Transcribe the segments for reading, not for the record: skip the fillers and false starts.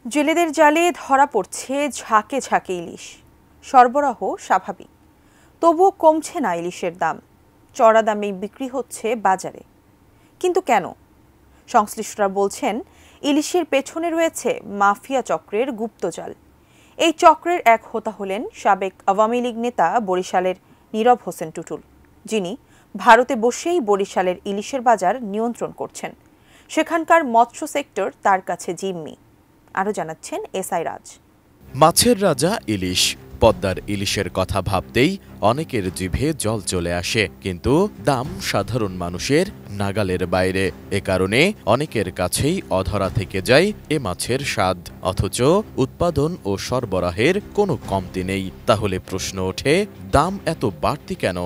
জেলেদের জালে ধরা পড়ছে ঝাঁকে ঝাঁকে ইলিশ। সরবরাহ স্বাভাবিক, তবুও কমছে না ইলিশের দাম। চড়া দামে বিক্রি হচ্ছে বাজারে। কিন্তু কেন? সংশ্লিষ্টরা বলছেন, ইলিশের পেছনে রয়েছে মাফিয়া চক্রের গুপ্তজাল। এই চক্রের এক হোতা হলেন সাবেক আওয়ামী লীগ নেতা বরিশালের নীরব হোসেন টুটুল, যিনি ভারতে বসেই বরিশালের ইলিশের বাজার নিয়ন্ত্রণ করছেন। সেখানকার মৎস্য সেক্টর তার কাছে জিম্মি। আরও জানাচ্ছেন এসআই রাজ। মাছের রাজা ইলিশ। পদ্মার ইলিশের কথা ভাবতেই অনেকের জিভে জল চলে আসে, কিন্তু দাম সাধারণ মানুষের নাগালের বাইরে। এ কারণে অনেকের কাছেই অধরা থেকে যায় এ মাছের স্বাদ, অথচ উৎপাদন ও সরবরাহের কোনো কমতি নেই। তাহলে প্রশ্ন ওঠে, দাম এত বাড়তি কেন?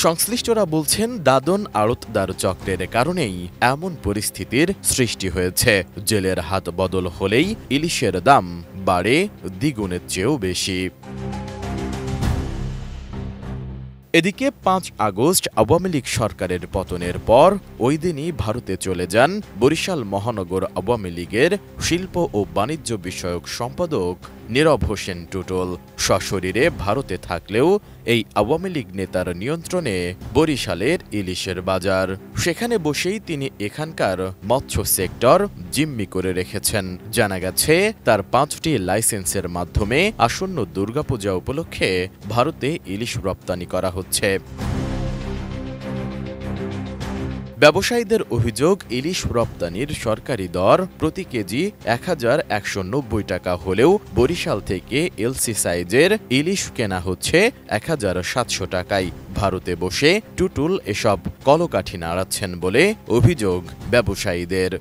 সংশ্লিষ্টরা বলছেন, দাদন আড়তদার চক্রের কারণেই এমন পরিস্থিতির সৃষ্টি হয়েছে। জেলের হাত বদল হলেই ইলিশের দাম বাড়ে দ্বিগুণের চেয়েও বেশি। এদিকে ৫ আগস্ট আওয়ামী লীগ সরকারের পতনের পর ওই দিনই ভারতে চলে যান বরিশাল মহানগর আওয়ামী লীগের শিল্প ও বাণিজ্য বিষয়ক সম্পাদক নীরব হোসেন টুটুল। সশরীরে ভারতে থাকলেও এই আওয়ামী লীগ নেতার নিয়ন্ত্রণে বরিশালের ইলিশের বাজার। সেখানে বসেই তিনি এখানকার মৎস্য সেক্টর জিম্মি করে রেখেছেন। জানা গেছে, তার ৫টি লাইসেন্সের মাধ্যমে আসন্ন দুর্গাপূজা উপলক্ষে ভারতে ইলিশ রপ্তানি করা হচ্ছে। ব্যবসায়ীদের অভিযোগ, ইলিশ রপ্তানির সরকারি দর প্রতি কেজি ১,১৯০ টাকা হলেও বরিশাল থেকে এলসি সাইজের ইলিশ কেনা হচ্ছে ১,৭০০ টাকায়। ভারতে বসে টুটুল এসব কলকাঠি নাড়াচ্ছেন বলে অভিযোগ ব্যবসায়ীদের।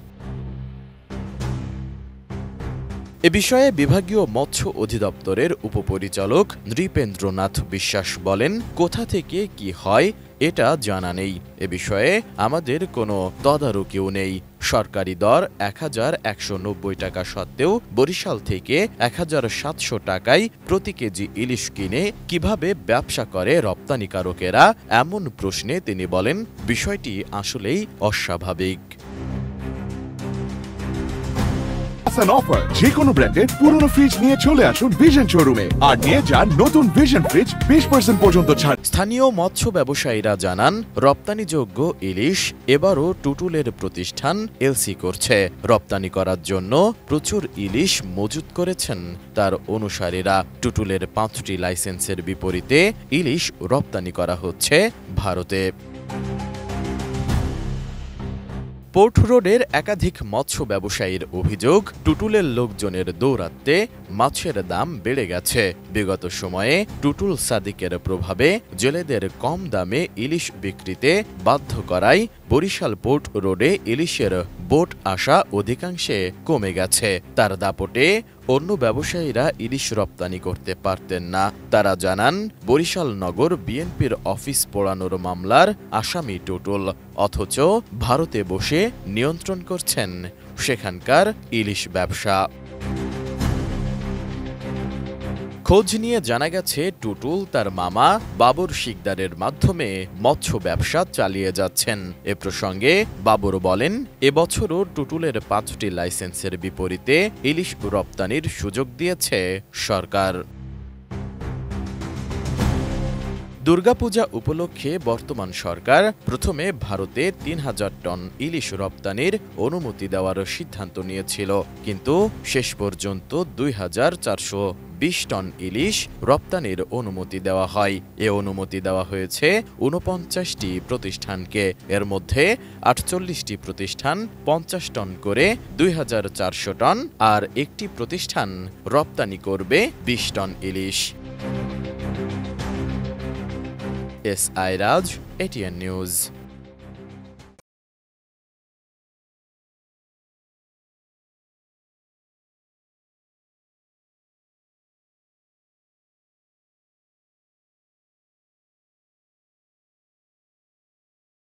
এ বিষয়ে বিভাগীয় মৎস্য অধিদপ্তরের উপপরিচালক নৃপেন্দ্রনাথ বিশ্বাস বলেন, কোথা থেকে কি হয় এটা জানা নেই। এ বিষয়ে আমাদের কোনো তদারকিও নেই। সরকারি দর ১,১৯০ টাকা সত্ত্বেও বরিশাল থেকে ১,৭০০ টাকায় প্রতি কেজি ইলিশ কিনে কিভাবে ব্যবসা করে রপ্তানিকারকেরা, এমন প্রশ্নে তিনি বলেন, বিষয়টি আসলেই অস্বাভাবিক। অফার, যে কোনো ব্র্যান্ডের পুরনো ফ্রিজ নিয়ে চলে আসুন ভিশন শোরুমে আর নিয়ে যান নতুন ভিশন ফ্রিজ 20% পর্যন্ত ছাড়। স্থানীয় মৎস্য ব্যবসায়ীরা জানান, রপ্তানিযোগ্য ইলিশ এবারও টুটুলের প্রতিষ্ঠান এলসি করছে। রপ্তানি করার জন্য প্রচুর ইলিশ মজুত করেছেন তার অনুসারীরা। টুটুলের ৫টি লাইসেন্সের বিপরীতে ইলিশ রপ্তানি করা হচ্ছে ভারতে। পোর্ট রোডের একাধিক মৎস্য ব্যবসায়ীর অভিযোগ, টুটুলের লোকজনের দৌরাত্ম্যে মাছের দাম বেড়ে গেছে। বিগত সময়ে টুটুল সাদিকের প্রভাবে জেলেদের কম দামে ইলিশ বিক্রিতে বাধ্য করায় বরিশাল পোর্ট রোডে ইলিশের বোট আসা অধিকাংশে কমে গেছে। তার দাপটে অন্য ব্যবসায়ীরা ইলিশ রপ্তানি করতে পারতেন না। তারা জানান, বরিশাল নগর বিএনপির অফিস পোড়ানোর মামলার আসামি টুটুল, অথচ ভারতে বসে নিয়ন্ত্রণ করছেন সেখানকার ইলিশ ব্যবসা। খোঁজ নিয়ে জানা গেছে, টুটুল তার মামা বাবর শিকদারের মাধ্যমে মৎস্য ব্যবসা চালিয়ে যাচ্ছেন। এ প্রসঙ্গে বাবর বলেন, এবছরও টুটুলের ৫টি লাইসেন্সের বিপরীতে ইলিশ রপ্তানির সুযোগ দিয়েছে সরকার। দুর্গাপূজা উপলক্ষে বর্তমান সরকার প্রথমে ভারতে ৩,০০০ টন ইলিশ রপ্তানির অনুমতি দেওয়ার সিদ্ধান্ত নিয়েছিল, কিন্তু শেষ পর্যন্ত ২,৪২০ টন ইলিশ রপ্তানির অনুমতি দেওয়া হয়। এ অনুমতি দেওয়া হয়েছে ৪৯টি প্রতিষ্ঠানকে। এর মধ্যে ৪৮টি প্রতিষ্ঠান ৫০ টন করে ২,৪০০ টন, আর একটি প্রতিষ্ঠান রপ্তানি করবে ২০ টন ইলিশ। এসআই রাজ, এটিএন নিউজ।